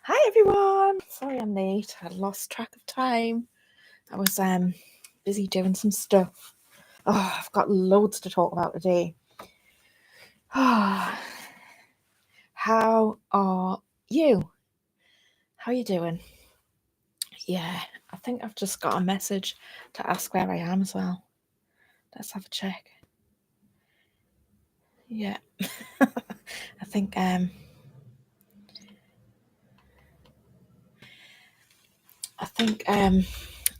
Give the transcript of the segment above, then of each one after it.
Hi everyone. Sorry I'm late. I lost track of time. I was busy doing some stuff. Oh, I've got loads to talk about today. How are you? How are you doing? Yeah, I think I've just got a message to ask where I am as well. Let's have a check. Yeah. I think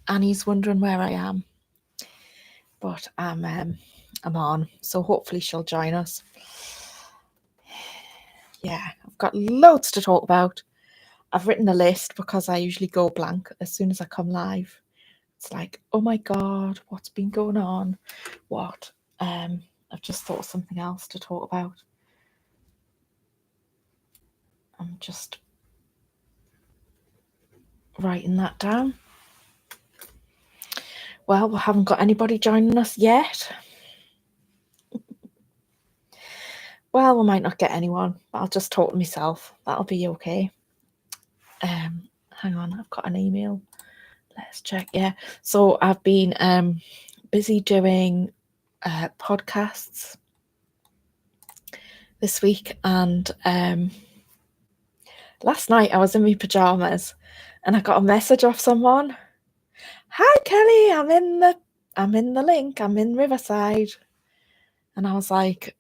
Annie's wondering where I am. But I'm on, so hopefully she'll join us. Yeah, I've got loads to talk about. I've written a list because I usually go blank as soon as I come live. It's like, oh my God, what's been going on? What? I've just thought of something else to talk about. I'm just writing that down. Well, we haven't got anybody joining us yet. Well, we might not get anyone, but I'll just talk to myself. That'll be okay. Hang on, I've got an email. Let's check. Yeah. So I've been busy doing podcasts this week, and last night I was in my pajamas and I got a message off someone. Hi Kelly, I'm in the link, I'm in Riverside. And I was like,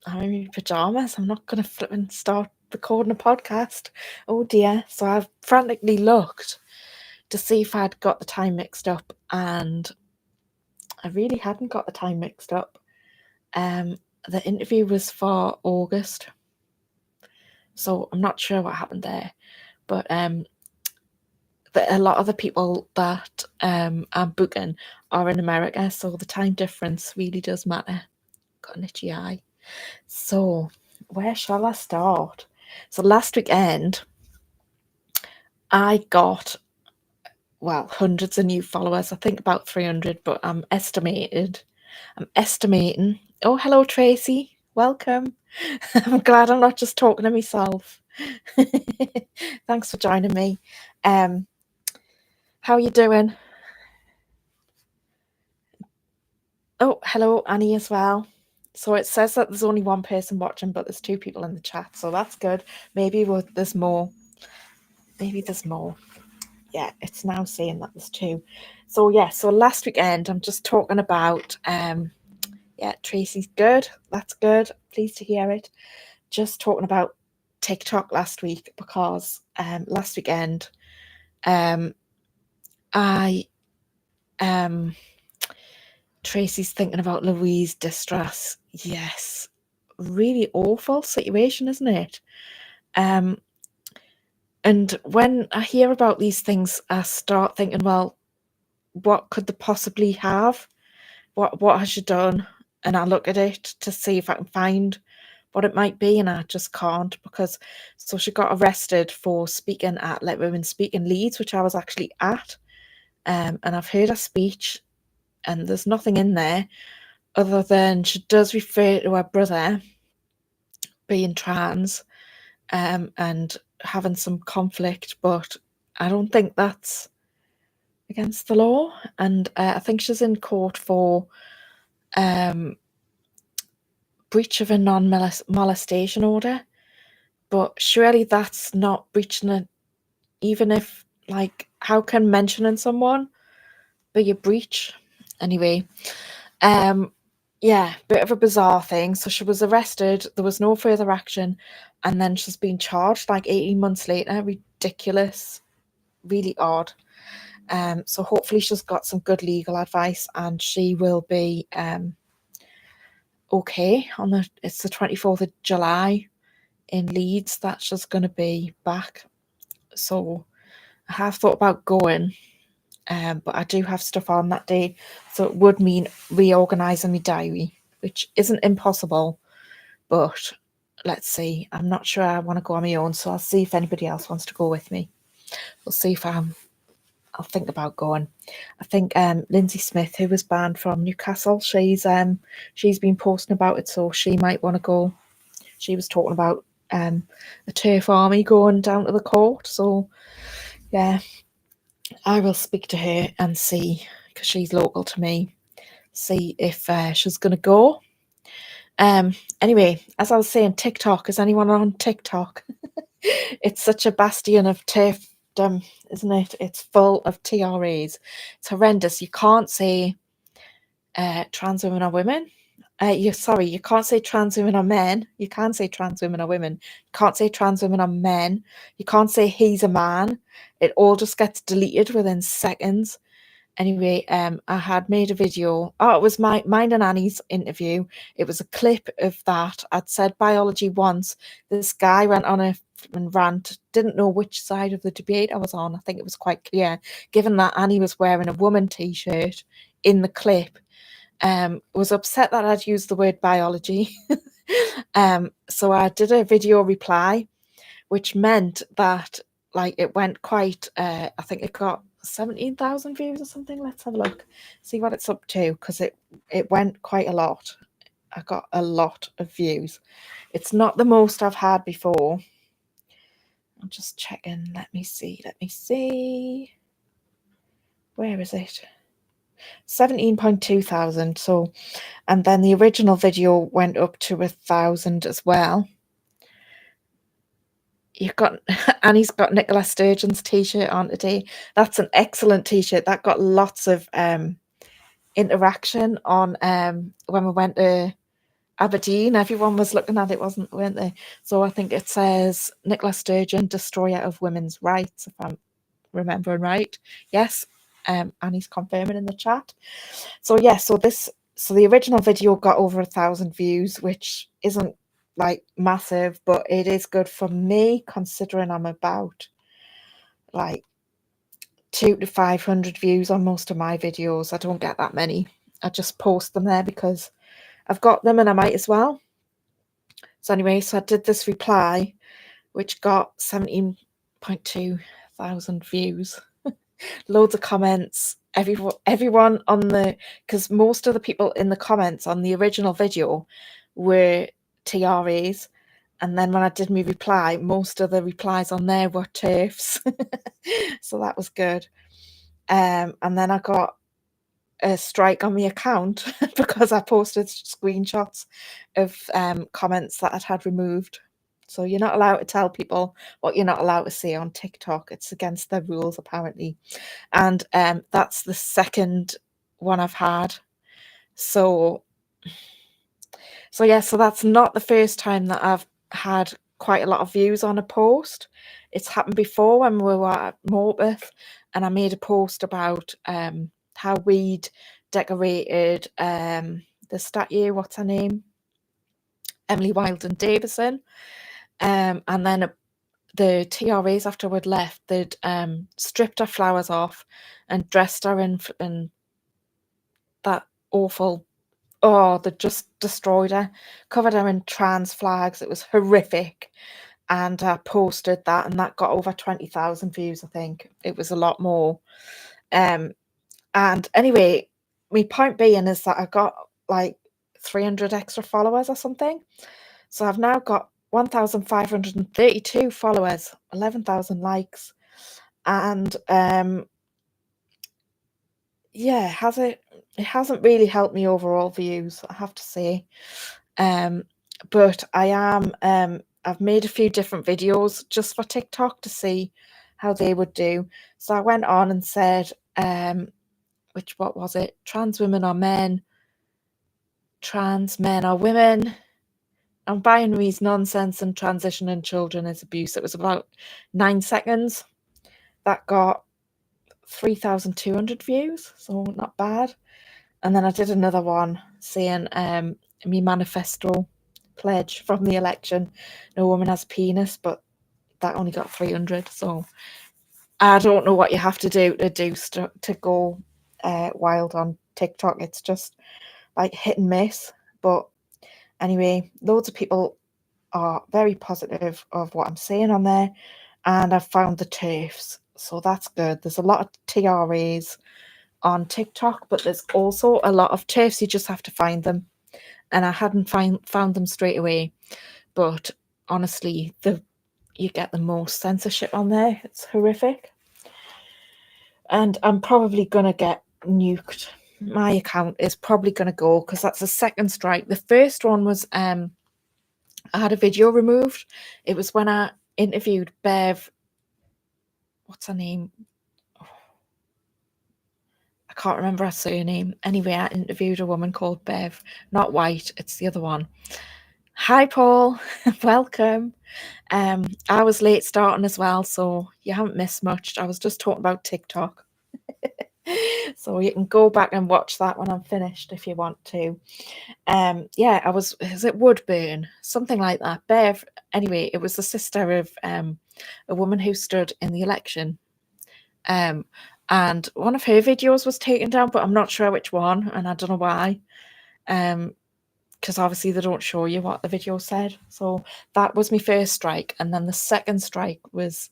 I'm in my pajamas, I'm not gonna flip and start recording a podcast. Oh dear. So I've frantically looked to see if I'd got the time mixed up, and I really hadn't got the time mixed up. The interview was for August, so I'm not sure what happened there, but a lot of the people that I'm booking are in America, so the time difference really does matter. Got an itchy eye. So where shall I start? So last weekend I got, well, hundreds of new followers. I think about 300, but I'm estimating. Oh, hello Tracy, welcome. I'm glad I'm not just talking to myself. Thanks for joining me. How are you doing? Oh, hello Annie as well. So it says that there's only one person watching, but there's two people in the chat, so that's good. Maybe there's more. Maybe there's more. Yeah, it's now saying that there's two. So yeah, so last weekend I'm just talking about yeah, Tracy's good. That's good. Pleased to hear it. Just talking about TikTok last week because last weekend I Tracy's thinking about Louise distress. Yes. Really awful situation, isn't it? And when I hear about these things, I start thinking, well, what could they possibly have? What has she done? And I look at it to see if I can find what it might be, and I just can't, because so she got arrested for speaking at Let Women Speak in Leeds, which I was actually at, and I've heard her speech, and there's nothing in there other than she does refer to her brother being trans, and having some conflict, but I don't think that's against the law, and I think she's in court for breach of a non-molestation order, but surely that's not breaching it. Even if, like, how can mentioning someone be a breach? Anyway, yeah, bit of a bizarre thing. So she was arrested, there was no further action, and then she's been charged like 18 months later. Ridiculous, really odd. So hopefully she's got some good legal advice and she will be okay it's the 24th of July in Leeds that she's going to be back. So I have thought about going, but I do have stuff on that day, so it would mean reorganising my diary, which isn't impossible, but let's see. I'm not sure I want to go on my own, so I'll see if anybody else wants to go with me. We'll see if I'll think about going. I think Lindsay Smith, who was banned from Newcastle, she's been posting about it, so she might want to go. She was talking about a turf army going down to the court. So yeah, I will speak to her and see, because she's local to me, see if she's going to go. Anyway, as I was saying, TikTok, is anyone on TikTok? It's such a bastion of turfdom, isn't it? It's full of TRAs. It's horrendous. You can't say trans women are women. You can't say trans women are men. You can say trans women are women. You can't say trans women are men. You can't say he's a man. It all just gets deleted within seconds. Anyway, I had made a video. Oh, it was mine and Annie's interview. It was a clip of that. I'd said biology once. This guy went on a rant, didn't know which side of the debate I was on. I think it was quite clear, given that Annie was wearing a woman t-shirt in the clip. Was upset that I'd used the word biology. So I did a video reply, which meant that it went quite, I think it got 17,000 views or something. Let's have a look, see what it's up to, because it went quite a lot. I got a lot of views. It's not the most I've had before. I'm just checking. Let me see. Where is it? 17.2 thousand. So, and then the original video went up to 1,000 as well. You've got Annie's got Nicola Sturgeon's t-shirt on today. That's an excellent t-shirt. That got lots of interaction on when we went to Aberdeen. Everyone was looking at it, weren't they? So I think it says Nicola Sturgeon, destroyer of women's rights, if I'm remembering right. Yes, Annie's confirming in the chat. So yeah, so the original video got over 1,000 views, which isn't massive, but it is good for me, considering I'm about 200 to 500 views on most of my videos. I don't get that many. I just post them there because I've got them and I might as well. So anyway, so I did this reply, which got 17.2 thousand views. Loads of comments. Everyone on because most of the people in the comments on the original video were TRAs, and then when I did my reply, most of the replies on there were TERFs. So that was good. And then I got a strike on my account because I posted screenshots of comments that I'd had removed. So you're not allowed to tell people what you're not allowed to say on TikTok. It's against their rules, apparently. And that's the second one I've had. So yeah, so that's not the first time that I've had quite a lot of views on a post. It's happened before when we were at Morpeth, and I made a post about how we'd decorated the statue, what's her name? Emily Wildon Davison. And then the TRAs after we'd left, they'd stripped her flowers off and dressed her in that awful, they just destroyed her, covered her in trans flags. It was horrific. And I posted that, and that got over 20,000 views, I think. It was a lot more. And anyway, my point being is that I got 300 extra followers or something. So I've now got 1,532 followers, 11,000 likes. And yeah, it hasn't really helped me overall views, I have to say. But I am I've made a few different videos just for TikTok to see how they would do. So I went on and said, what was it? Trans women are men. Trans men are women. And binary is nonsense, and transitioning children is abuse. It was about 9 seconds. That got 3,200 views, so not bad. And then I did another one saying me manifesto pledge from the election: no woman has a penis, but that only got 300. So I don't know what you have to do to go wild on TikTok. It's just hit and miss. But anyway, loads of people are very positive of what I'm saying on there, and I've found the TERFs, so that's good. There's a lot of TRAs on TikTok, but there's also a lot of TERFs. You just have to find them, and I hadn't found them straight away. But honestly, you get the most censorship on there. It's horrific. And I'm probably going to get nuked. My account is probably going to go because that's the second strike. The first one was I had a video removed. It was when I interviewed Bev. What's her name? I can't remember her surname. Anyway, I interviewed a woman called Bev. Not White, it's the other one. Hi, Paul. Welcome. I was late starting as well, so you haven't missed much. I was just talking about TikTok. So you can go back and watch that when I'm finished if you want to. Yeah, is it Woodburn? Something like that. Bev, anyway, it was the sister of a woman who stood in the election. And one of her videos was taken down, but I'm not sure which one, and I don't know why. Because obviously they don't show you what the video said. So that was my first strike, and then the second strike was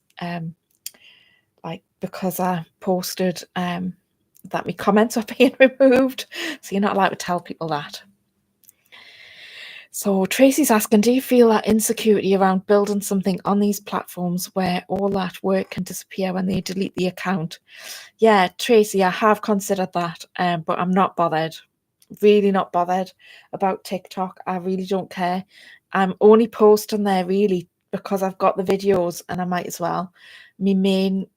like because I posted that my comments are being removed, so you're not allowed to tell people that. So Tracy's asking, do you feel that insecurity around building something on these platforms where all that work can disappear when they delete the account? Yeah, Tracy, I have considered that, but I'm not bothered. Really not bothered about TikTok. I really don't care. I'm only posting there really because I've got the videos and I might as well. My main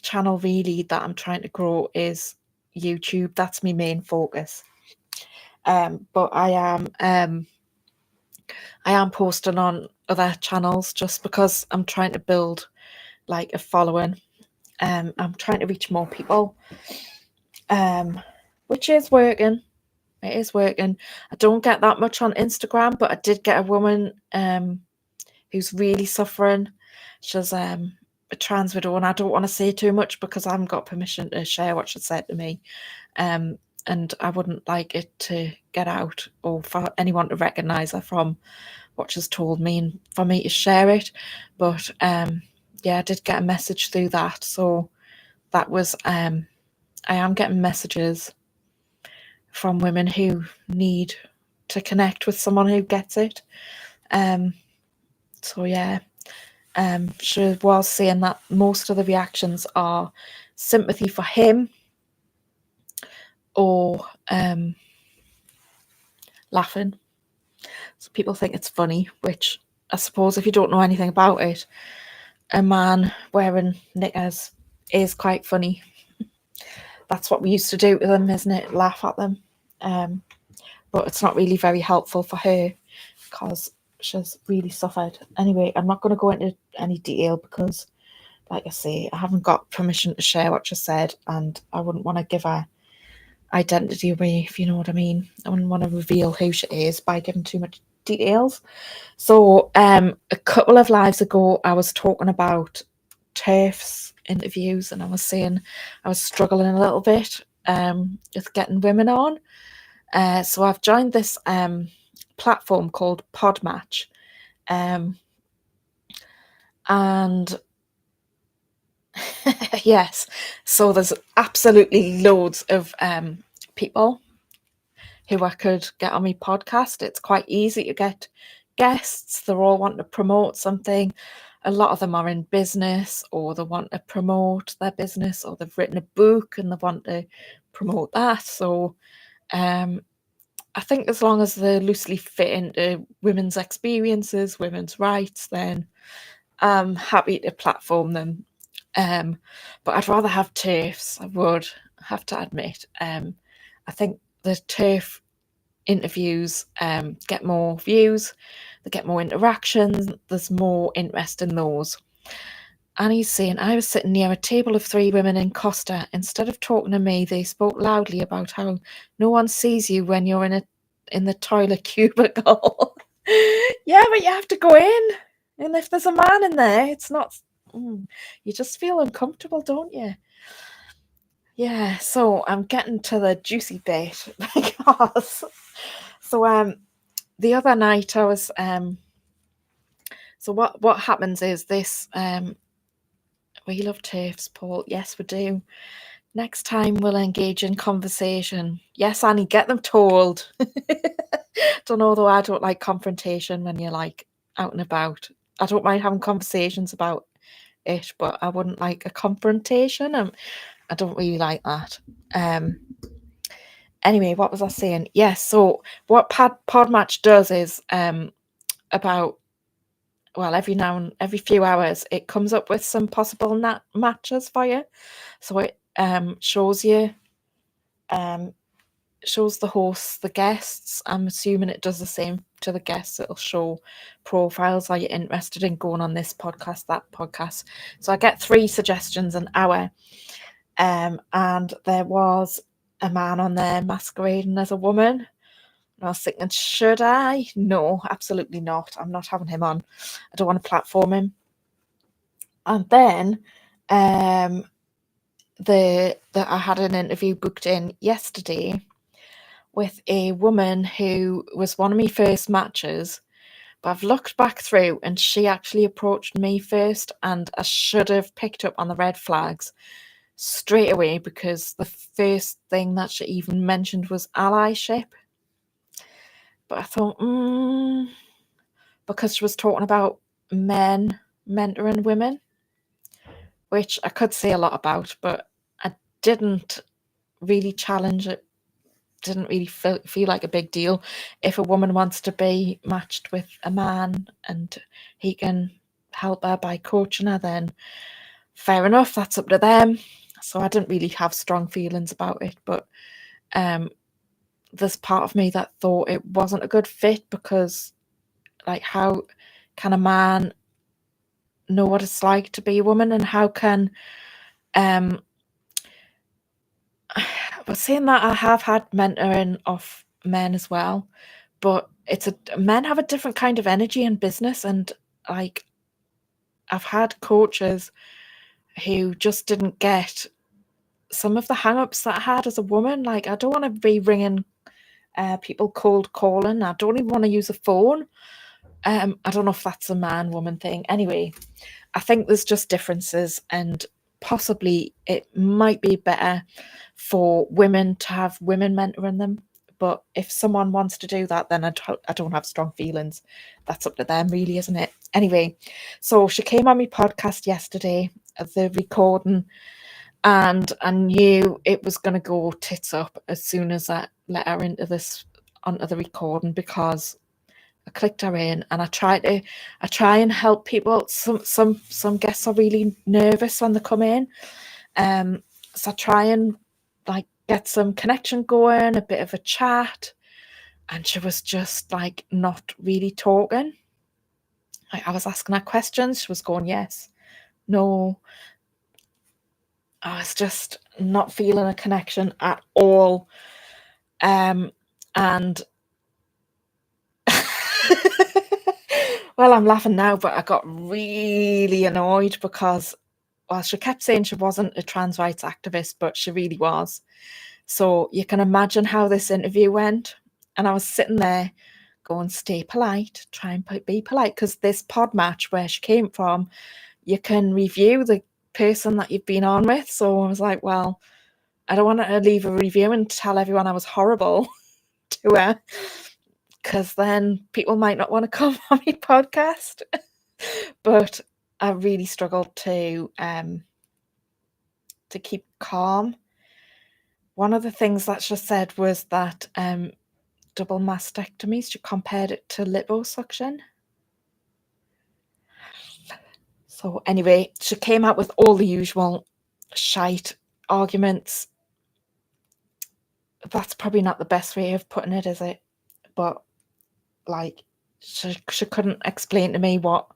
channel really that I'm trying to grow is YouTube. That's my main focus. But I am posting on other channels just because I'm trying to build like a following. I'm trying to reach more people, which is working. It is working. I don't get that much on Instagram, but I did get a woman who's really suffering. She's a trans widow, and I don't want to say too much because I haven't got permission to share what she said to me. And I wouldn't like it to get out or for anyone to recognise her from what she's told me and for me to share it. But yeah, I did get a message through that. So that was, I am getting messages from women who need to connect with someone who gets it. So yeah, she was saying that most of the reactions are sympathy for him or laughing. So people think it's funny, which I suppose if you don't know anything about it, a man wearing knickers is quite funny. That's what we used to do to them, isn't it? Laugh at them. But it's not really very helpful for her because she's really suffered. Anyway, I'm not going to go into any detail because, like I say, I haven't got permission to share what she said, and I wouldn't want to give her identity away, if you know what I mean. I wouldn't want to reveal who she is by giving too much details. So a couple of lives ago, I was talking about TERFs interviews, and I was saying I was struggling a little bit with getting women on. So I've joined this platform called Podmatch, and yes, so there's absolutely loads of people who I could get on my podcast. It's quite easy to get guests. They're all wanting to promote something. A lot of them are in business, or they want to promote their business, or they've written a book and they want to promote that. So I think as long as they loosely fit into women's experiences, women's rights, then I'm happy to platform them. But I'd rather have TERFs, I would have to admit. I think the TERF interviews get more views, they get more interactions, there's more interest in those. And he's saying, I was sitting near a table of 3 women in Costa. Instead of talking to me, they spoke loudly about how no one sees you when you're in the toilet cubicle. Yeah, but you have to go in. And if there's a man in there, it's not... you just feel uncomfortable, don't you? Yeah, so I'm getting to the juicy bit because... So the other night I was... So what happens is this... we love TERFs, Paul. Yes, we do. Next time we'll engage in conversation. Yes, Annie, get them told. Don't know, though, I don't like confrontation when you're like out and about. I don't mind having conversations about it, but I wouldn't like a confrontation. I don't really like that. Anyway, what was I saying? Yes, so what Podmatch does is about, well, every few hours it comes up with some possible matches for you. So it shows you shows the hosts the guests. I'm assuming it does the same to the guests. It'll show profiles. Are you interested in going on this podcast, that podcast? So I get 3 suggestions an hour. And there was a man on there masquerading as a woman. And I was thinking, should I? No, absolutely not. I'm not having him on. I don't want to platform him. And then I had an interview booked in yesterday with a woman who was one of my first matches, but I've looked back through and she actually approached me first, and I should have picked up on the red flags straight away, because the first thing that she even mentioned was allyship. But I thought, because she was talking about men mentoring women, which I could say a lot about, but I didn't really challenge it. Didn't really feel like a big deal. If a woman wants to be matched with a man and he can help her by coaching her, then fair enough, that's up to them. So I didn't really have strong feelings about it, but there's part of me that thought it wasn't a good fit, because like, how can a man know what it's like to be a woman, and how can but saying that, I have had mentoring of men as well, but men have a different kind of energy in business, and like, I've had coaches who just didn't get some of the hang-ups that I had as a woman. Like, I don't want to be ringing people cold calling. I don't even want to use a phone. I don't know if that's a man-woman thing. Anyway, I think there's just differences, and possibly it might be better for women to have women mentoring them. But if someone wants to do that, then I don't have strong feelings. That's up to them, really, isn't it? Anyway, so she came on my podcast yesterday, the recording, and I knew it was going to go tits up as soon as I let her onto the recording, because I clicked her in, and I try and help people. Some guests are really nervous when they come in, so I try and like get some connection going, a bit of a chat, and she was just like not really talking. Like, I was asking her questions, she was going yes, no. I was just not feeling a connection at all, and well, I'm laughing now, but I got really annoyed because, well, she kept saying she wasn't a trans rights activist, but she really was. So you can imagine how this interview went. And I was sitting there going, stay polite, try and be polite, because this Podmatch, where she came from, you can review the person that you've been on with. So I was like, well, I don't want to leave a review and tell everyone I was horrible to her, because then people might not want to come on my podcast. But I really struggled to keep calm. One of the things that she said was that double mastectomies, she compared it to liposuction. So anyway, she came out with all the usual shite arguments. That's probably not the best way of putting it, is it? But like, she couldn't explain to me what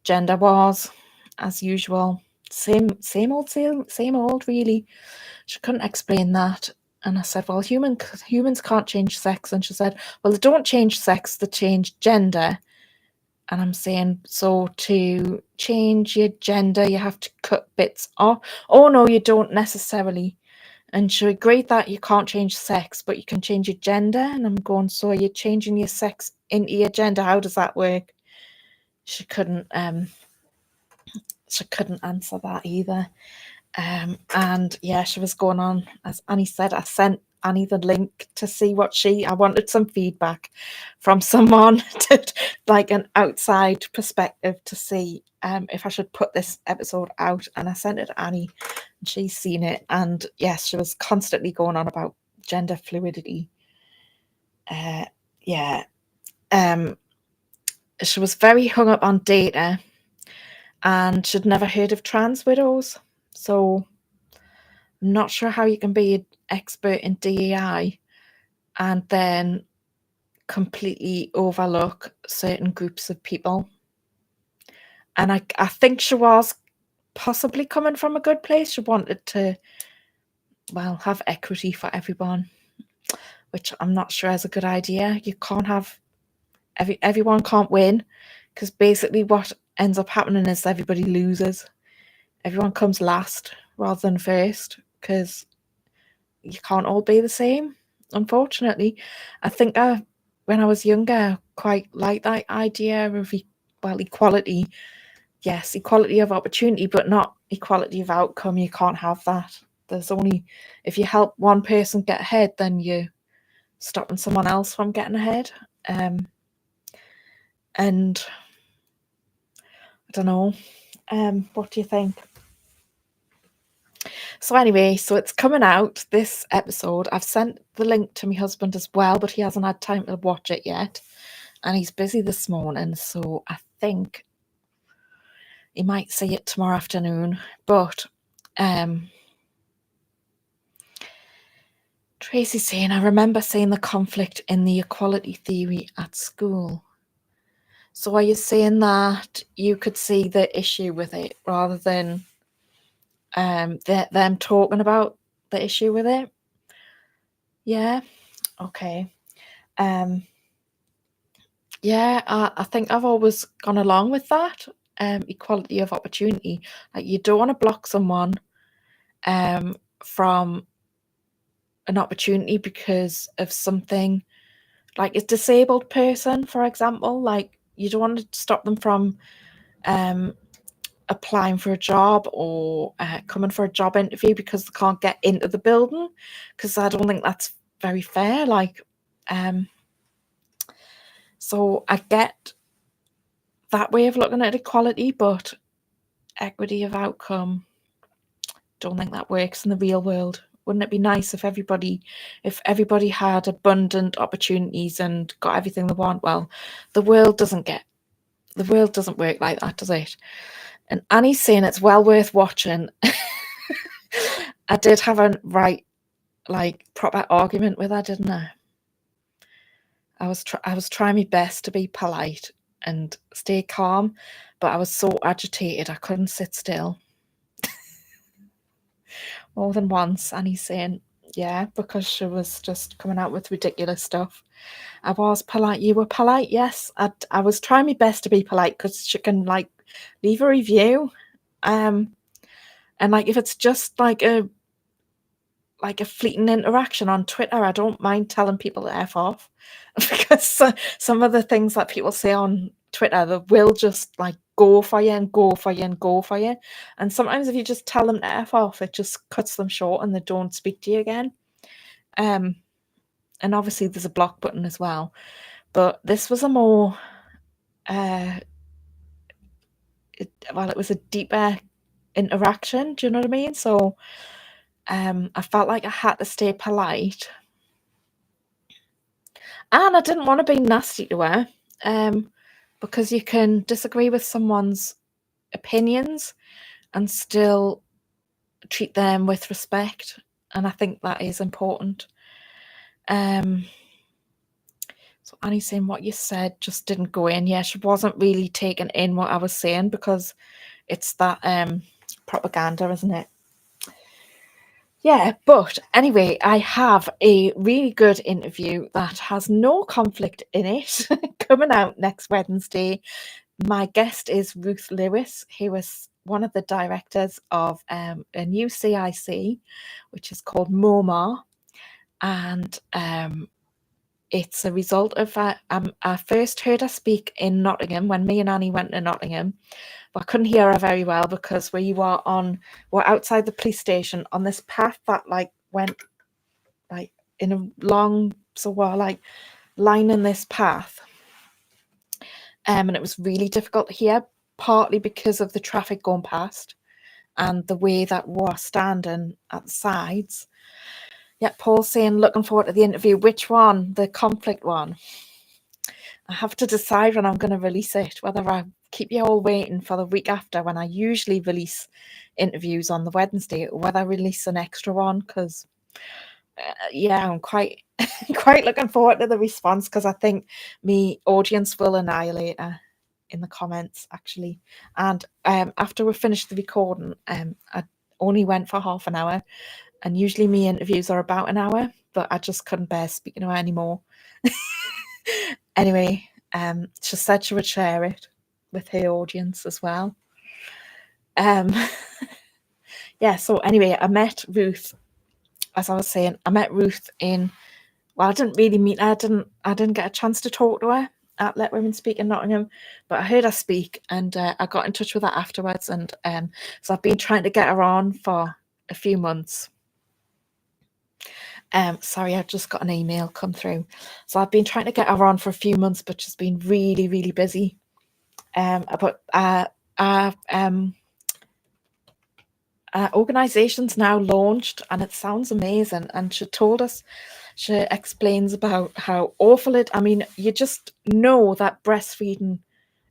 gender was, as usual. Same old, really. She couldn't explain that. And I said, well, humans can't change sex. And she said, well, they don't change sex, they change gender. And I'm saying, so to change your gender, you have to cut bits off? Oh, no, you don't necessarily. And she agreed that you can't change sex, but you can change your gender. And I'm going, so you're changing your sex into your gender? How does that work? She couldn't answer that either. And yeah, she was going on. As Annie said, I sent Annie the link to see what I wanted some feedback from someone, to, like an outside perspective, to see if I should put this episode out. And I sent it to Annie, and she's seen it. And yes, she was constantly going on about gender fluidity. She was very hung up on data, and she'd never heard of trans widows. So I'm not sure how you can be an expert in DEI and then completely overlook certain groups of people. And I think she was possibly coming from a good place. She wanted to, well, have equity for everyone, which I'm not sure is a good idea. You can't have everyone can't win, because basically what ends up happening is everybody loses. Everyone comes last rather than first, because you can't all be the same, unfortunately. I think when I was younger, quite liked that idea of equality. Yes, equality of opportunity, but not equality of outcome. You can't have that. There's only, if you help one person get ahead, then you're stopping someone else from getting ahead. And I don't know. What do you think? So anyway, so it's coming out, this episode. I've sent the link to my husband as well, but he hasn't had time to watch it yet. And he's busy this morning, so I think he might see it tomorrow afternoon. But Tracy's saying, I remember seeing the conflict in the equality theory at school. So are you saying that you could see the issue with it rather than them talking about the issue with it? Yeah. Okay. Yeah, I think I've always gone along with that. Equality of opportunity. Like, you don't want to block someone from an opportunity because of something, like a disabled person, for example. Like, you don't want to stop them from applying for a job or coming for a job interview because they can't get into the building, because I don't think that's very fair. Like, so I get that way of looking at equality, but equity of outcome, don't think that works in the real world. Wouldn't it be nice if everybody had abundant opportunities and got everything they want? Well, the world doesn't work like that, does it? And Annie's saying it's well worth watching. I did have a proper argument with her, didn't I? I was trying my best to be polite and stay calm, but I was so agitated I couldn't sit still. More than once. And he's saying, yeah, because she was just coming out with ridiculous stuff. I was polite. You were polite, yes. I was trying my best to be polite, because she can leave a review, and if it's just like a fleeting interaction on Twitter, I don't mind telling people to F off, because some of the things that people say on Twitter, they will just go for you and go for you and go for you. And sometimes if you just tell them to F off, it just cuts them short and they don't speak to you again. And obviously there's a block button as well. But this was a more, it was a deeper interaction. Do you know what I mean? So I felt like I had to stay polite. And I didn't want to be nasty to her, because you can disagree with someone's opinions and still treat them with respect. And I think that is important. So Annie's saying what you said just didn't go in. Yeah, she wasn't really taking in what I was saying, because it's that propaganda, isn't it? Yeah, but anyway, I have a really good interview that has no conflict in it coming out next Wednesday. My guest is Ruth Lewis, who was one of the directors of a new CIC, which is called MoMA. And it's a result of I first heard her speak in Nottingham when me and Annie went to Nottingham. But I couldn't hear her very well because we're outside the police station on this path that went in a long, so we're like lining this path. And it was really difficult here, partly because of the traffic going past and the way that we're standing at the sides. Yeah, Paul's saying, looking forward to the interview. Which one? The conflict one. I have to decide when I'm going to release it, whether I keep you all waiting for the week after when I usually release interviews on the Wednesday, or whether I release an extra one, because yeah, I'm quite quite looking forward to the response, because I think my audience will annihilate her in the comments, actually. And after we finished the recording, I only went for half an hour, and usually my interviews are about an hour, but I just couldn't bear speaking to her anymore. Anyway, she said she would share it with her audience as well. Yeah, so anyway, I met Ruth, as I was saying, I met Ruth in, well, I didn't really meet her, I didn't get a chance to talk to her at Let Women Speak in Nottingham, but I heard her speak, and I got in touch with her afterwards, and so I've been trying to get her on for a few months. Sorry, I just got an email come through. So I've been trying to get her on for a few months, but she's been really, really busy. But our organisation's now launched, and it sounds amazing. And she told us, she explains about how awful it, I mean, you just know that breastfeeding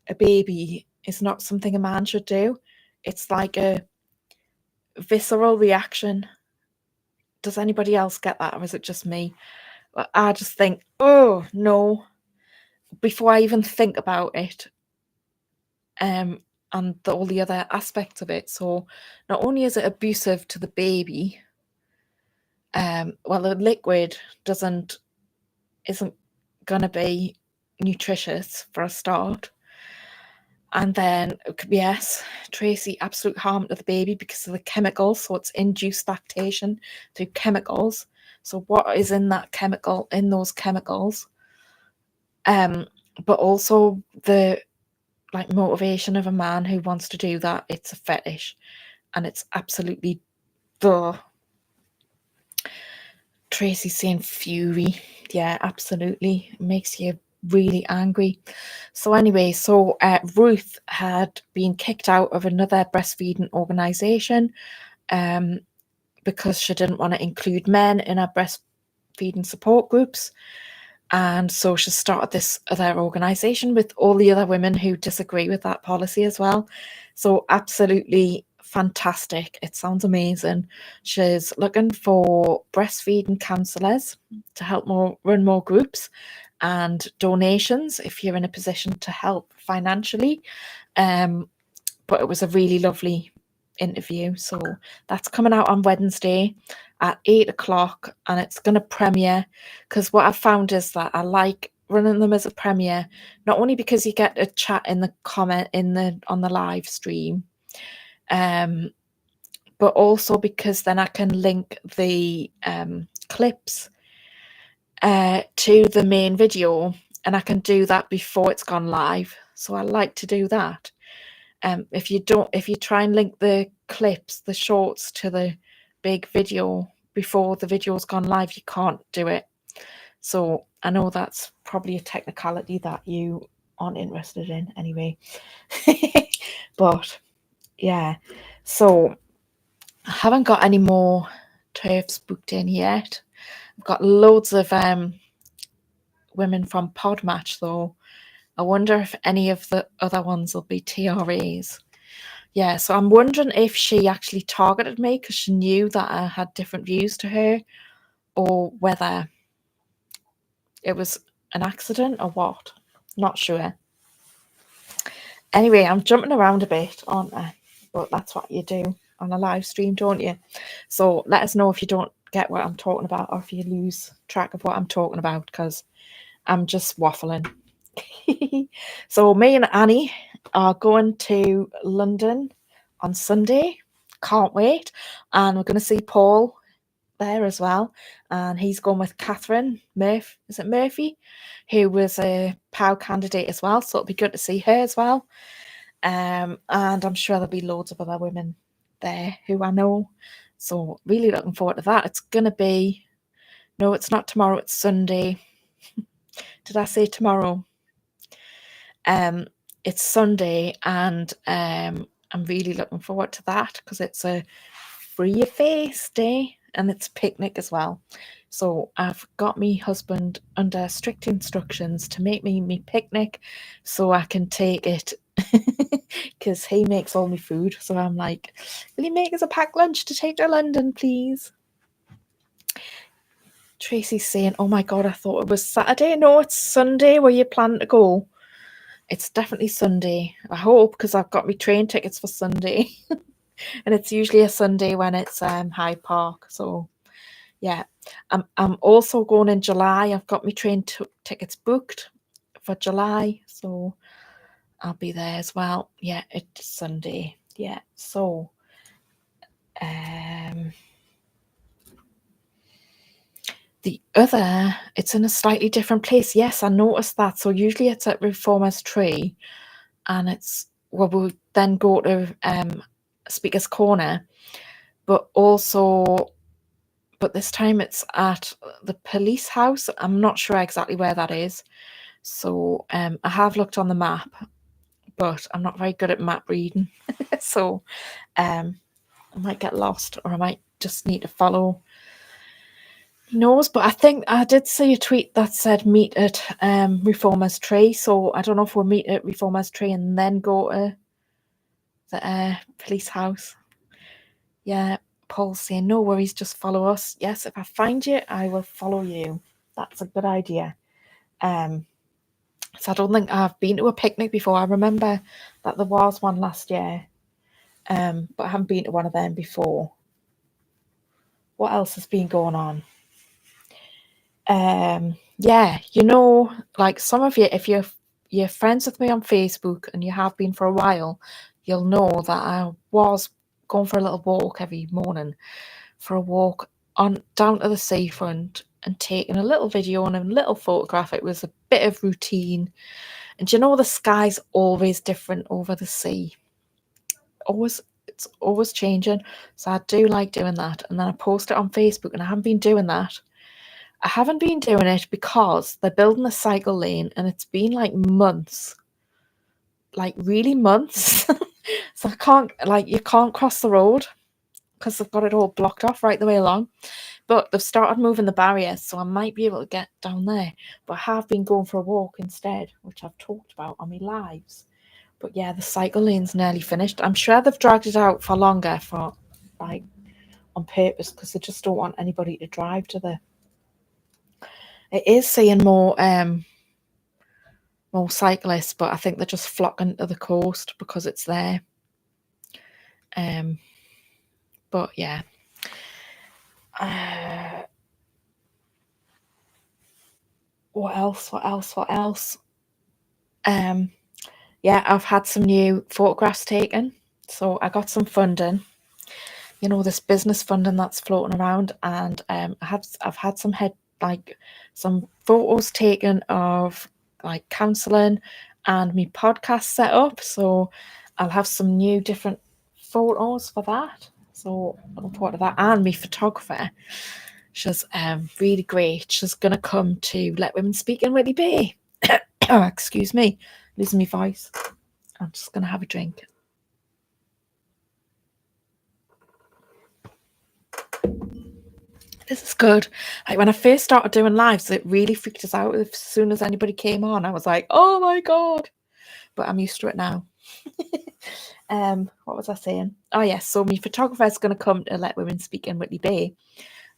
a baby is not something a man should do. It's like a visceral reaction. Does anybody else get that, or is it just me? I just think, oh no, before I even think about it, and all the other aspects of it. So not only is it abusive to the baby, well, the liquid isn't gonna be nutritious for a start. And then, yes, Tracy, absolute harm to the baby because of the chemicals. So it's induced lactation through chemicals. So what is in that chemical, in those chemicals? But also the like motivation of a man who wants to do that. It's a fetish, and it's absolutely the Tracy's saying fury. Yeah, absolutely. It makes you really angry. So anyway, so Ruth had been kicked out of another breastfeeding organisation because she didn't want to include men in her breastfeeding support groups. And so she started this other organisation with all the other women who disagree with that policy as well. So absolutely fantastic. It sounds amazing. She's looking for breastfeeding counsellors to help run more groups, and donations if you're in a position to help financially. But it was a really lovely interview. So that's coming out on Wednesday at 8 o'clock, and it's going to premiere, because what I've found is that I like running them as a premiere, not only because you get a chat in the comment on the live stream, but also because then I can link the clips to the main video, and I can do that before it's gone live. So I like to do that. If you try and link the clips, the shorts, to the big video before the video's gone live, you can't do it. So I know that's probably a technicality that you aren't interested in anyway. But yeah, so I haven't got any more turfs booked in yet. I've got loads of women from Podmatch though. I wonder if any of the other ones will be TRAs. Yeah, so I'm wondering if she actually targeted me because she knew that I had different views to her, or whether it was an accident or what. Not sure. Anyway, I'm jumping around a bit, aren't I? But that's what you do on a live stream, don't you? So let us know if you don't get what I'm talking about, or if you lose track of what I'm talking about, because I'm just waffling. So me and Annie are going to London on Sunday. Can't wait. And we're going to see Paul there as well. And he's going with Catherine Murphy, who was a POW candidate as well. So it'll be good to see her as well. And I'm sure there'll be loads of other women there who I know. So really looking forward to that. It's going to be No, it's not tomorrow, it's Sunday. Did I say tomorrow? It's Sunday, and I'm really looking forward to that because it's a free face day and it's a picnic as well. So I've got me husband under strict instructions to make me picnic so I can take it because he makes all my food. So I'm like, will you make us a packed lunch to take to London, please? Tracy's saying, oh my God, I thought it was Saturday. No, it's Sunday. Where you plan to go? It's definitely Sunday. I hope, because I've got my train tickets for Sunday. And it's usually a Sunday when it's Hyde Park. So yeah, I'm also going in July. I've got my train tickets booked for July, so I'll be there as well. Yeah, it's Sunday. Yeah, so the other, it's in a slightly different place. Yes, I noticed that. So usually it's at Reformer's Tree, and it's well, we'll then go to Speaker's Corner, but this time it's at the police house. I'm not sure exactly where that is. So I have looked on the map, but I'm not very good at map reading. So I might get lost, or I might just need to follow knows. But I think I did see a tweet that said meet at Reformer's Tree. So I don't know if we'll meet at Reformer's Tree and then go to the police house. Yeah, Paul's saying, no worries, just follow us. Yes, if I find you, I will follow you. That's a good idea. So I don't think I've been to a picnic before. I remember that there was one last year, but I haven't been to one of them before. What else has been going on? Yeah, like some of you, if you're friends with me on Facebook and you have been for a while, you'll know that I was going for a little walk every morning, for a walk on down to the seafront and taking a little video and a little photograph. It was a bit of routine. And the sky's always different over the sea. It's always changing. So I do like doing that. And then I post it on Facebook, and I haven't been doing that. I haven't been doing it because they're building a cycle lane, and it's been like months. Like really months. So you can't cross the road because they've got it all blocked off right the way along. But they've started moving the barriers, so I might be able to get down there. But I have been going for a walk instead, which I've talked about on my lives. But yeah, the cycle lane's nearly finished. I'm sure they've dragged it out for longer, for like on purpose, because they just don't want anybody to drive to the. It is seeing more cyclists, but I think they're just flocking to the coast because it's there. But yeah. What else? Yeah, I've had some new photographs taken. So I got some funding, this business funding that's floating around, and I've had some photos taken of like counselling and me podcast set up. So I'll have some new different photos for that. So I look forward to that. And me photographer, she's really great. She's gonna come to Let Women Speak in Whitley Bay. Oh, excuse me, losing my voice. I'm just gonna have a drink. This is good. Like when I first started doing lives, it really freaked us out. As soon as anybody came on, I was like, oh my God. But I'm used to it now. What was I saying? Oh yes, so my photographer is going to come to Let Women Speak in Whitley Bay.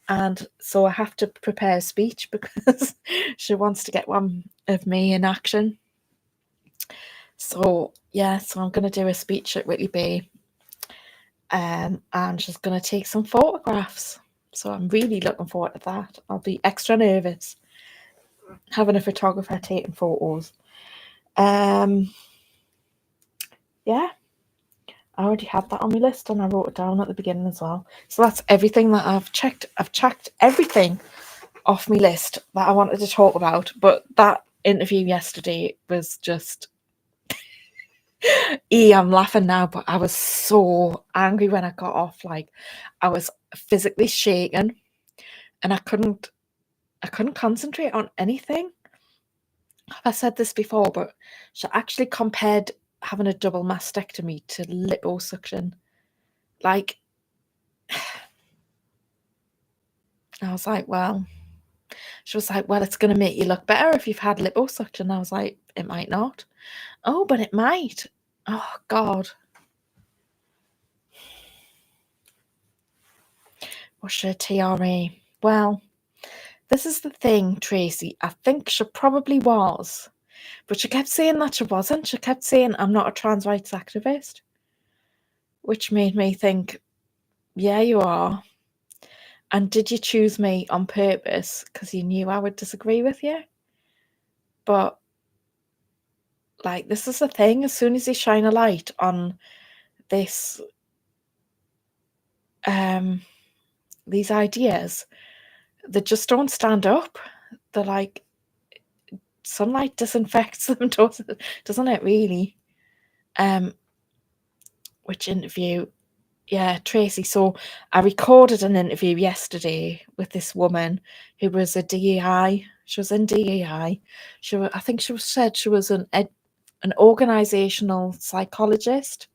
And so I have to prepare a speech because she wants to get one of me in action. So yeah, so I'm going to do a speech at Whitley Bay. And she's going to take some photographs. So I'm really looking forward to that. I'll be extra nervous having a photographer taking photos. Yeah, I already had that on my list and I wrote it down at the beginning as well. So that's everything that I've checked. I've checked everything off my list that I wanted to talk about. But that interview yesterday was just... I'm laughing now, but I was so angry when I got off. Like, I was physically shaken and I couldn't I couldn't concentrate on anything. I said this before, but she actually compared having a double mastectomy to liposuction. Like, I was like, well, she was like, well, it's going to make you look better if you've had liposuction. I was like, it might not. Oh, but it might. Oh, God. Was she a TRA? Well, this is the thing, Tracy. I think she probably was. But she kept saying that she wasn't. She kept saying, I'm not a trans rights activist. Which made me think, yeah, you are. And did you choose me on purpose because you knew I would disagree with you? But, like, this is the thing. As soon as you shine a light on this, these ideas, they just don't stand up. They're like, sunlight disinfects them, doesn't it, really? Which interview? Yeah, Tracy. So I recorded an interview yesterday with this woman who was a DEI. She was in DEI. I think she said she was an organisational psychologist.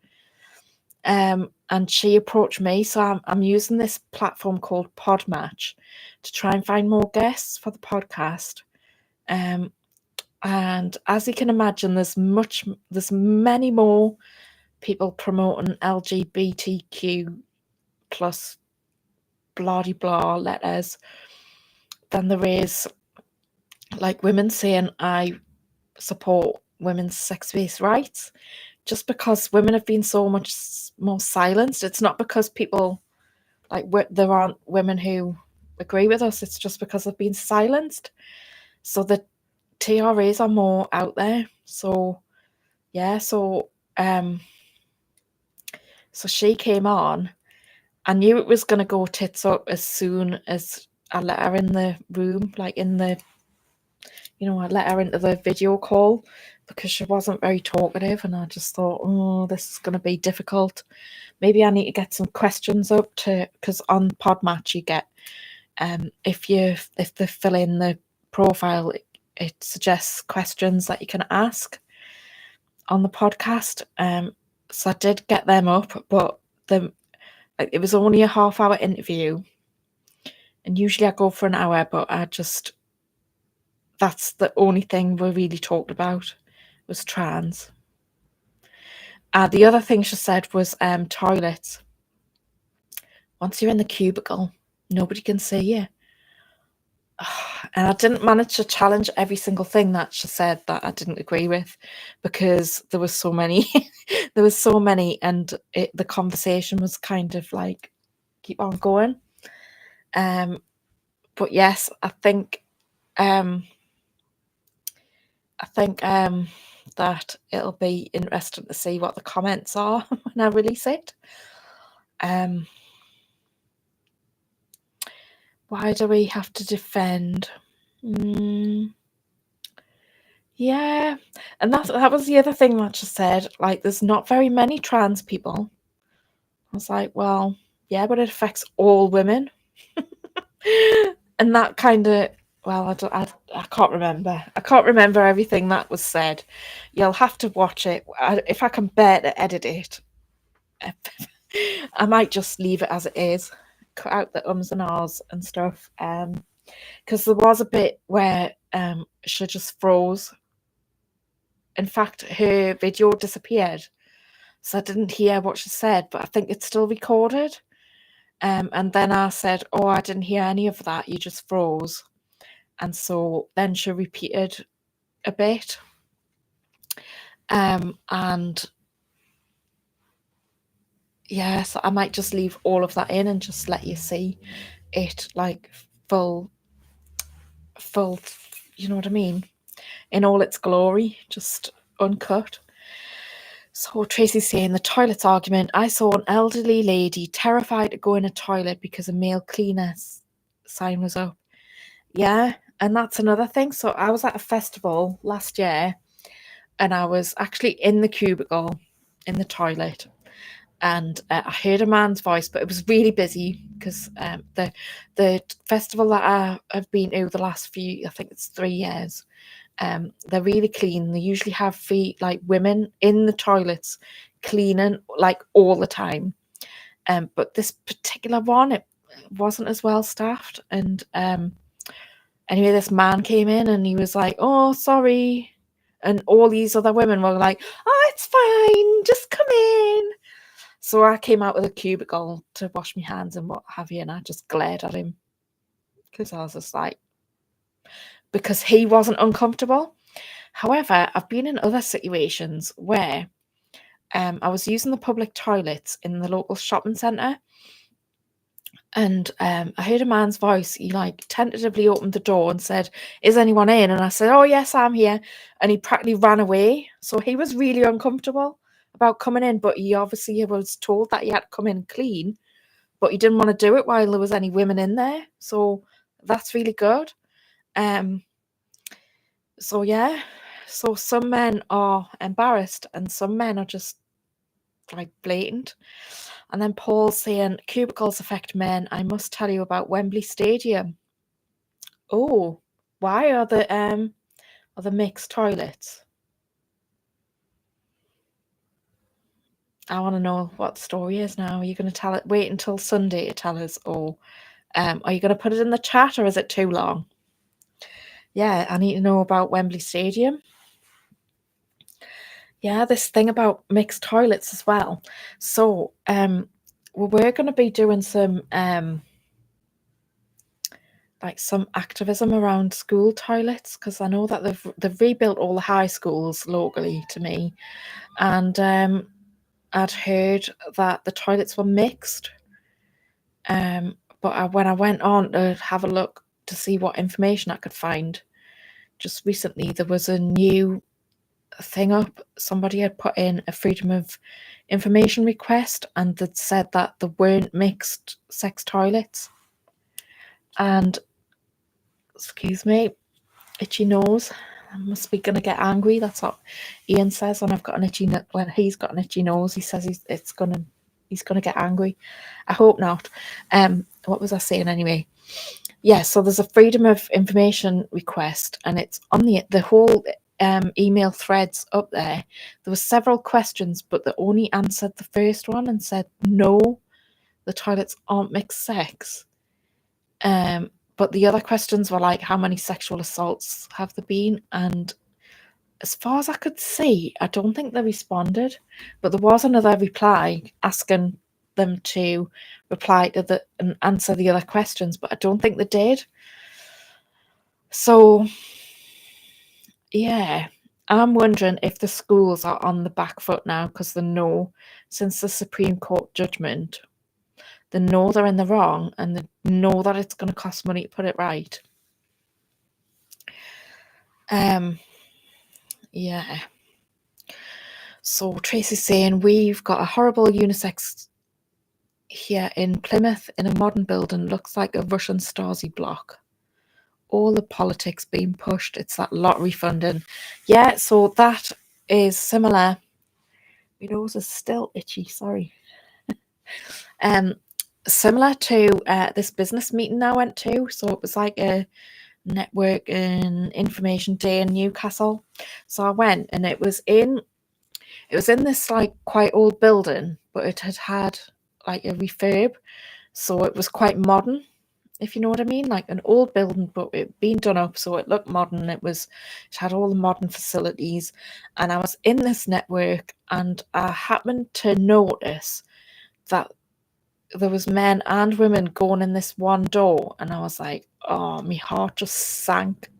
And she approached me. So I'm using this platform called Podmatch to try and find more guests for the podcast. And as you can imagine, there's many more people promoting LGBTQ plus blah blah letters than there is like women saying I support women's sex-based rights. Just because women have been so much more silenced, it's not because people there aren't women who agree with us. It's just because they've been silenced. So the TRAs are more out there. So yeah, so she came on. I knew it was going to go tits up as soon as I let her in the room, I let her into the video call because she wasn't very talkative, and I just thought, oh, this is going to be difficult. Maybe I need to get some questions up because on Podmatch you get, if they fill in the profile, it suggests questions that you can ask on the podcast. So I did get them up, but it was only a half-hour interview, and usually I go for an hour, but that's the only thing we really talked about was trans. The other thing she said was toilets. Once you're in the cubicle, nobody can see you. And I didn't manage to challenge every single thing that she said that I didn't agree with, because there was so many. And the conversation was kind of like, keep on going. But yes, I think that it'll be interesting to see what the comments are when I release it. Why do we have to defend? Yeah, and that was the other thing that she said. Like, there's not very many trans people. I was like, well, yeah, but it affects all women. And that kind of, well, I can't remember. I can't remember everything that was said. You'll have to watch it. If I can bear to edit it, I might just leave it as it is. Cut out the ums and ahs and stuff. Because there was a bit where she just froze. In fact, her video disappeared, so I didn't hear what she said, but I think it's still recorded. And then I said, oh, I didn't hear any of that, you just froze. And so then she repeated a bit. And yeah, so I might just leave all of that in and just let you see it like full, you know what I mean? In all its glory, just uncut. So Tracy's saying, the toilets argument. I saw an elderly lady terrified to go in a toilet because a male cleaner sign was up. Yeah, and that's another thing. So I was at a festival last year, and I was actually in the cubicle in the toilet, and I heard a man's voice, but it was really busy because the festival that I've been to the last few, I think it's 3 years, they're really clean. They usually have women in the toilets cleaning like all the time. But this particular one, it wasn't as well staffed. And anyway, this man came in and he was like, "Oh, sorry." And all these other women were like, "Oh, it's fine, just come in." So I came out of the cubicle to wash my hands and what have you, and I just glared at him because I was just like, because he wasn't uncomfortable. However, I've been in other situations where I was using the public toilets in the local shopping centre, and I heard a man's voice. He like tentatively opened the door and said, "Is anyone in?" And I said, "Oh yes, I'm here." And he practically ran away. So he was really uncomfortable about coming in, but he obviously was told that he had to come in clean, but he didn't want to do it while there was any women in there. So that's really good. So yeah. So some men are embarrassed and some men are just like blatant. And then Paul's saying cubicles affect men. I must tell you about Wembley Stadium. Oh, why are the mixed toilets? I want to know what the story is now. Are you going to tell it? Wait until Sunday to tell us, or are you going to put it in the chat, or is it too long? Yeah, I need to know about Wembley Stadium. Yeah, this thing about mixed toilets as well. So, we're going to be doing some some activism around school toilets, because I know that they've rebuilt all the high schools locally to me, and I'd heard that the toilets were mixed. But when I went on to have a look to see what information I could find, just recently there was a new thing up. Somebody had put in a freedom of information request, and they'd said that there weren't mixed sex toilets. And excuse me, itchy nose. I must be gonna get angry. That's what Ian says when I've got an itchy when he's got an itchy nose. He says he's gonna get angry. I hope not. What was I saying anyway? Yeah, so there's a freedom of information request, and it's on the whole email threads up there. There were several questions, but they only answered the first one and said no, the toilets aren't mixed sex. But the other questions were like, how many sexual assaults have there been? And as far as I could see, I don't think they responded. But there was another reply asking them to reply to and answer the other questions, but I don't think they did. So, yeah, I'm wondering if the schools are on the back foot now because they know, since the Supreme Court judgment, they know they're in the wrong and they know that it's going to cost money to put it right. Yeah. So Tracy's saying we've got a horrible unisex here in Plymouth in a modern building, looks like a Russian Stasi block. All the politics being pushed. It's that lottery funding. Yeah, so that is similar. My nose is still itchy, sorry. Similar to this business meeting I went to. So it was like a network and information day in Newcastle. So I went, and it was in this like quite old building, but it had like a refurb, so it was quite modern, if you know what I mean, like an old building, but it been done up so it looked modern. It had all the modern facilities, and I was in this network, and I happened to notice that there was men and women going in this one door, and I was like, oh, my heart just sank.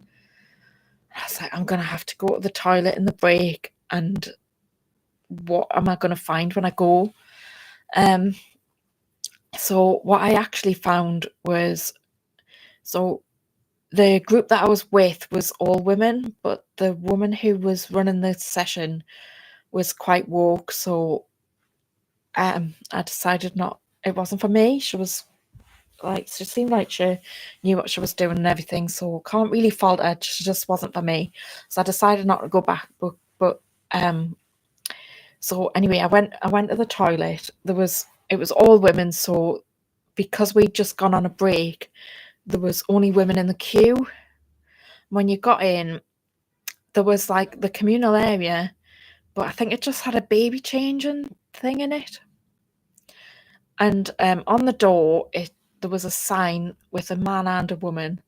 I was like, I'm gonna have to go to the toilet in the break, and what am I gonna find when I go? So what I actually found was, so the group that I was with was all women, but the woman who was running the session was quite woke, so I decided it wasn't for me. She seemed like she knew what she was doing and everything, so can't really fault her. She just wasn't for me. So I decided not to go back, but So anyway, I went to the toilet. It was all women, so because we'd just gone on a break, there was only women in the queue. When you got in, there was like the communal area, but I think it just had a baby changing thing in it. And on the door, there was a sign with a man and a woman.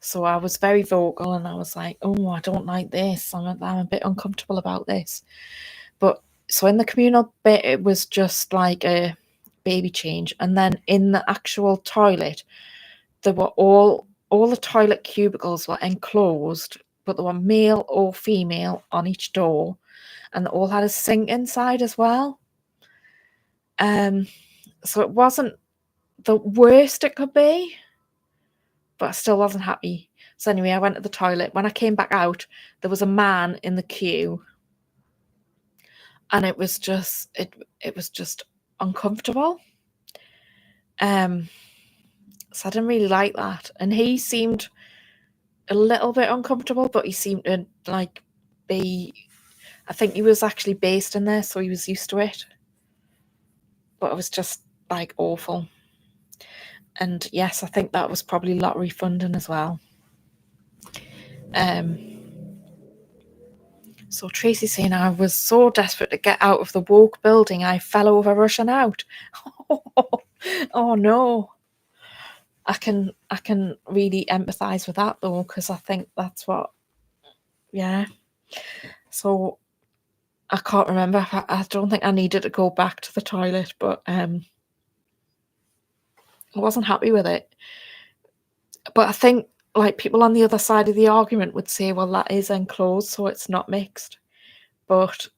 So I was very vocal, and I was like, "Oh, I don't like this. I'm a bit uncomfortable about this." But so in the communal bit, it was just like a baby change, and then in the actual toilet, there were all the toilet cubicles were enclosed, but there were male or female on each door, and they all had a sink inside as well. So it wasn't the worst it could be, but I still wasn't happy. So anyway, I went to the toilet. When I came back out, there was a man in the queue, and it was just uncomfortable. So I didn't really like that, and he seemed a little bit uncomfortable, but he seemed to like be. I think he was actually based in there, so he was used to it. But it was just like awful. And yes, I think that was probably lottery funding as well. So Tracy's saying, I was so desperate to get out of the woke building, I fell over rushing out. Oh no. I can really empathise with that though, because I think that's what, yeah. So I can't remember. I don't think I needed to go back to the toilet, but I wasn't happy with it. But I think like people on the other side of the argument would say, well, that is enclosed, so it's not mixed. But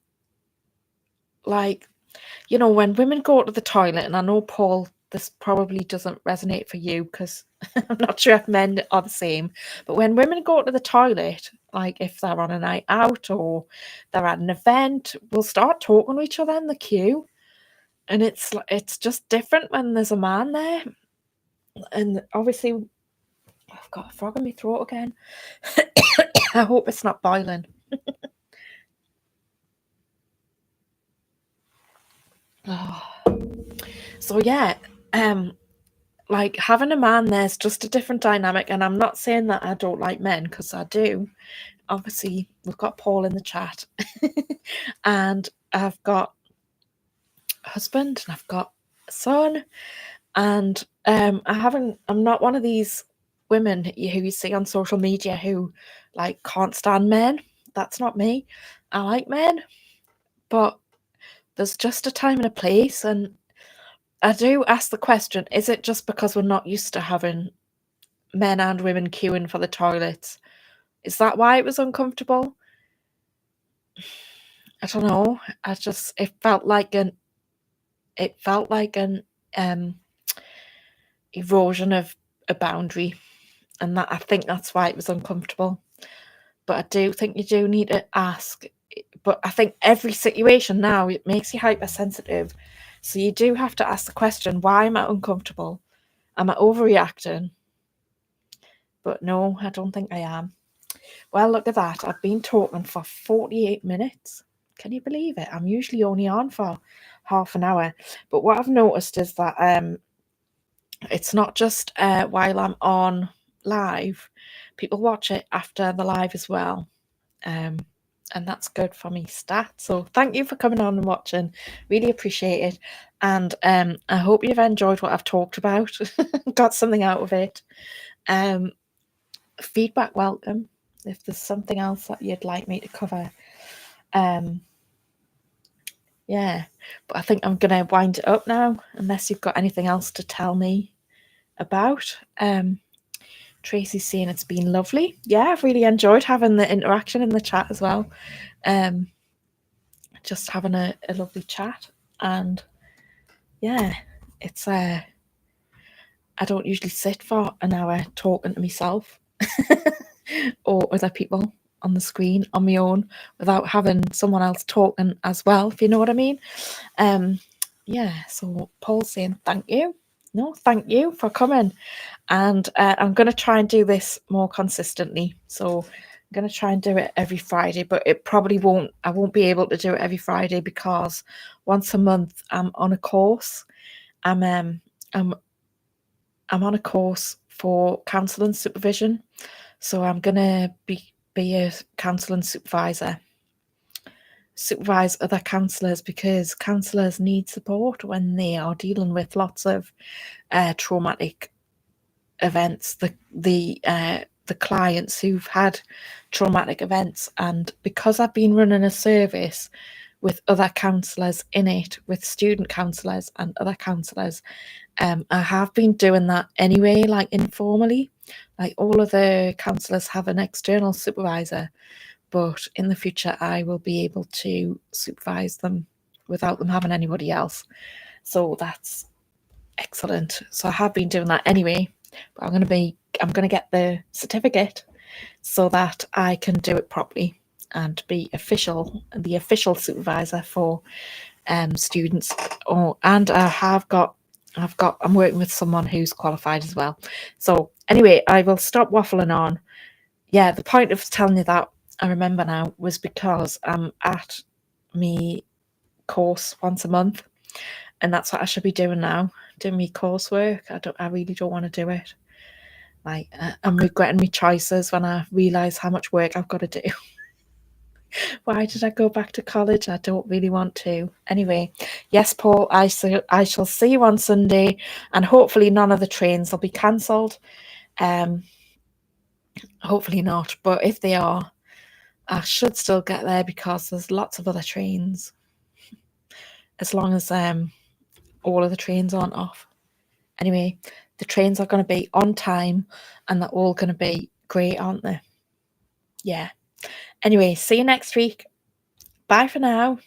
like, you know, when women go to the toilet, and I know, Paul, this probably doesn't resonate for you because I'm not sure if men are the same, but when women go to the toilet, like if they're on a night out or they're at an event, we'll start talking to each other in the queue. And it's just different when there's a man there. And obviously, I've got a frog in my throat again. I hope it's not boiling. So yeah, like having a man there's just a different dynamic, and I'm not saying that I don't like men, because I do. Obviously, we've got Paul in the chat, and I've got a husband, and I've got a son, and I'm not one of these women who you see on social media who like can't stand men. That's not me. I like men, but there's just a time and a place, and I do ask the question, is it just because we're not used to having men and women queuing for the toilets? Is that why it was uncomfortable? I don't know. It felt like an erosion of a boundary, and that I think that's why it was uncomfortable. But I do think you do need to ask. But I think every situation now, it makes you hypersensitive. So you do have to ask the question, why am I uncomfortable? Am I overreacting? But no, I don't think I am. Well, look at that. I've been talking for 48 minutes. Can you believe it? I'm usually only on for half an hour. But what I've noticed is that it's not just while I'm on live. People watch it after the live as well. And that's good for me stats. So thank you for coming on and watching. Really appreciate it. And I hope you've enjoyed what I've talked about. Got something out of it. Feedback welcome. If there's something else that you'd like me to cover. Yeah. But I think I'm going to wind it up now, unless you've got anything else to tell me about. Tracy's saying it's been lovely. Yeah, I've really enjoyed having the interaction in the chat as well. Just having a lovely chat, and yeah, it's I don't usually sit for an hour talking to myself or other people on the screen on my own without having someone else talking as well, if you know what I mean. Yeah, so Paul's saying thank you. No, thank you for coming. And I'm going to try and do this more consistently. So going to try and do it every Friday, but it probably won't. I won't be able to do it every Friday because once a month I'm on a course. I'm I'm on a course for counselling supervision, so I'm gonna be a counselling supervisor, supervise other counsellors because counsellors need support when they are dealing with lots of traumatic events. The clients who've had traumatic events, and because I've been running a service with other counsellors in it, with student counsellors and other counsellors, I have been doing that anyway, like informally. Like all of the counsellors have an external supervisor, but in the future I will be able to supervise them without them having anybody else. So that's excellent. So I have been doing that anyway, but I'm going to get the certificate so that I can do it properly and be the official supervisor for students. And I'm working with someone who's qualified as well. So anyway, I will stop waffling on. Yeah, the point of telling you that, I remember now, was because I'm at me course once a month, and that's what I should be doing now, doing me coursework. I really don't want to do it. Like, I'm regretting my choices when I realise how much work I've got to do. Why did I go back to college? I don't really want to. Anyway, yes, Paul, I shall see you on Sunday, and hopefully none of the trains will be cancelled. Hopefully not, but if they are, I should still get there because there's lots of other trains. As long as all of the trains aren't off. Anyway, the trains are going to be on time, and they're all going to be great, aren't they? Yeah. Anyway, see you next week. Bye for now.